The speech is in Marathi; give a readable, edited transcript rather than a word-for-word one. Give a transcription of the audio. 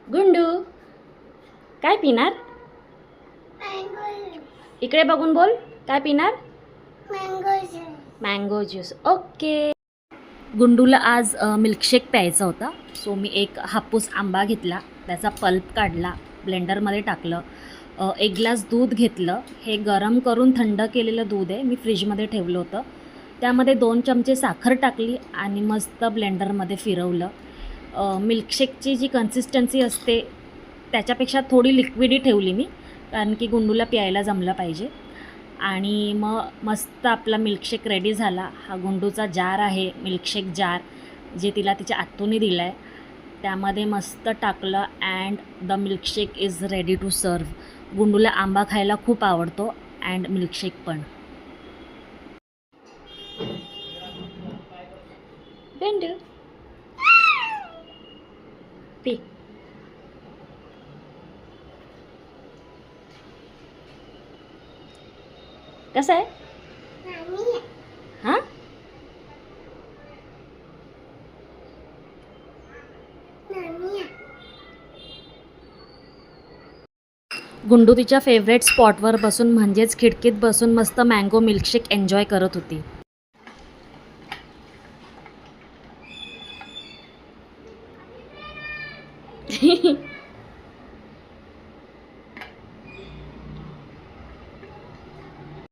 गुंडू काय पिणार? इकडे बघून बोल, काय पिणार? Mango juice. ओके. गुंडूला आज मिल्कशेक प्यायचा होता, सो मी एक हापूस आंबा घेतला, त्याचा पल्प काढला, ब्लेंडरमध्ये टाकलं, एक ग्लास दूध घेतलं. हे गरम करून थंड केलेलं दूध आहे, मी फ्रीजमध्ये ठेवलं होतं. त्यामध्ये 2 चमचे साखर टाकली आणि मस्त ब्लेंडरमध्ये फिरवलं. मिल्कशेकची जी कन्सिस्टन्सी असते त्याच्यापेक्षा थोडी लिक्विडी ठेवली मी, कारण की गुंडूला प्यायला जमलं पाहिजे. आणि मग मस्त आपला मिल्कशेक रेडी झाला. हा गुंडूचा जार आहे, मिल्कशेक जार, जे तिला तिच्या आत्तूने दिला आहे. त्यामध्ये मस्त टाकलं and the milkshake is ready to serve. गुंडूला आंबा खायला खूप आवडतो अँड मिल्कशेक पण. गुंडू पी. कसं आहे? हां, गुंडू तिच्या फेवरेट स्पॉटवर बसून म्हणजेच खिडकीत बसून मस्त मँगो मिल्कशेक एन्जॉय करत होती.